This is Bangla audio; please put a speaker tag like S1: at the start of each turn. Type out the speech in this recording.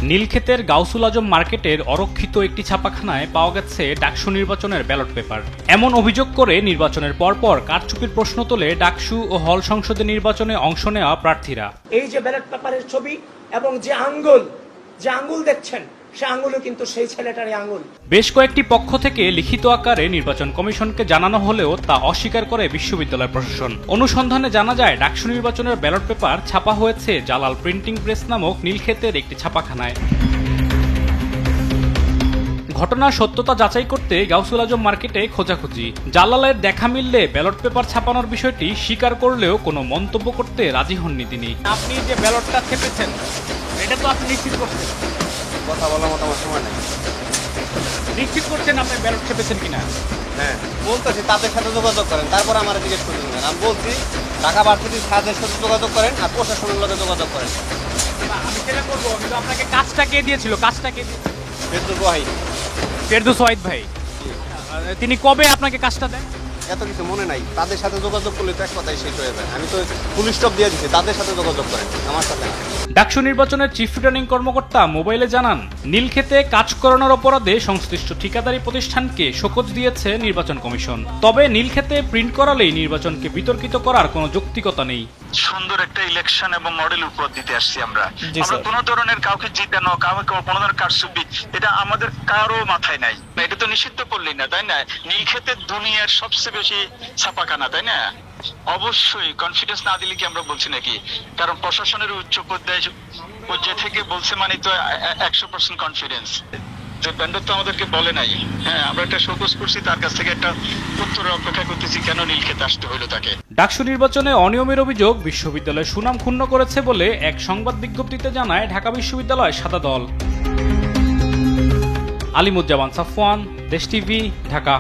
S1: নীলক্ষেতের গাউসুল আজম মার্কেটের অরক্ষিত একটি ছাপাখানায় পাওয়া গেছে ডাকসু নির্বাচনের ব্যালট পেপার। এমন অভিযোগ করে নির্বাচনের পরপর কারচুপির প্রশ্ন তোলে ডাকসু ও হল সংসদে নির্বাচনে অংশ নেওয়া প্রার্থীরা।
S2: এই যে ব্যালট পেপারের ছবি এবং যে আঙ্গুল দেখছেন, সে আঙ্গুলও কিন্তু সেই ছেলেটারই আঙ্গুল।
S1: বেশ কয়েকটি পক্ষ থেকে লিখিত আকারে নির্বাচন কমিশনকে জানানো হলেও তা অস্বীকার করে বিশ্ববিদ্যালয় প্রশাসন। অনুসন্ধানে জানা যায় ডাকসু নির্বাচনের ব্যালট পেপার ছাপা হয়েছে জালাল প্রিন্টিং প্রেস নামক নীলক্ষেতের একটি ছাপাখানায়। ঘটনার সত্যতা যাচাই করতে গাউসুল আজম মার্কেটে খোঁজাখুঁজি। জালালের দেখা মিললে ব্যালট পেপার ছাপানোর বিষয়টি স্বীকার করলেও কোনো মন্তব্য করতে রাজি হননি তিনি।
S3: আপনি যে ব্যালটটা ছেপেছেন এটা তো আপনি নিশ্চিত করছেন?
S4: কথা বলার মতো আমার সময় নেই।
S3: নিশ্চিত করছেন আপনি ব্যালট ছেপেছেন কিনা?
S4: হ্যাঁ বলতেছি, তাদের সাথে যোগাযোগ করেন, তারপর আমার জিজ্ঞেস করতে দেবেন। আমি বলছি ঢাকা ভার্সিটির সাথে যোগাযোগ করেন আর প্রশাসনের লোকে যোগাযোগ করেন।
S3: আমি সেটা করবো, কিন্তু আপনাকে কাজটা কে দিয়েছিল? ফেরদৌস ওয়াহিদ ভাই। তিনি কবে আপনাকে কাজটা দেন?
S4: এত কিছু মনে নাই। তাদের সাথে যোগাযোগ করলে তো এক কথাই শেষ হয়ে যায়। আমি তো পুলিশ স্টপ দিয়ে দিচ্ছি, তাদের সাথে যোগাযোগ করেন, আমার সাথে না।
S1: ডাকসু নির্বাচনের চিফ রিটার্নিং কর্মকর্তা মোবাইলে জানান, নীলক্ষেতে কাজ করানোর অপরাধে সংশ্লিষ্ট ঠিকাদারি প্রতিষ্ঠানকে শোকজ দিয়েছে নির্বাচন কমিশন। তবে নীলক্ষেতে প্রিন্ট করালেই নির্বাচনকে বিতর্কিত করার কোনো যৌক্তিকতা নেই।
S5: সুন্দর একটা ইলেকশন এবং মডেল উপহার দিতে আসছি আমরা কোনো ধরনের কাউকে জিতানো, কাউকে কোনো ধরনের কারচুপি, এটা আমাদের কারো মাথায় নাই। এটা তো নিষিদ্ধ করলেই না, তাই না? নীলক্ষেতের দুনিয়ার সবচেয়ে বেশি ছাপাখানা, তাই না? অবশ্যই কনফিডেন্স না দিলে কি আমরা বলছি নাকি? কারণ প্রশাসনের উচ্চ পর্যায় থেকে বলছে মানে তো 100% কনফিডেন্স। যে ব্যান্ডার তো আমাদেরকে বলে নাই। হ্যাঁ, আমরা একটা শোকজ করছি, তার কাছ থেকে একটা উত্তরের অপেক্ষা করতেছি কেন নীলক্ষেতে আসতে হইলো তাকে।
S1: ডাকসু নির্বাচনে অনিয়মের অভিযোগ বিশ্ববিদ্যালয়ের সুনাম ক্ষুণ্ণ করেছে বলে এক সংবাদ বিজ্ঞপ্তিতে জানায় ঢাকা বিশ্ববিদ্যালয় সাদা দল। আলিমুজ্জামান সাফওয়ান, দেশ টিভি, ঢাকা।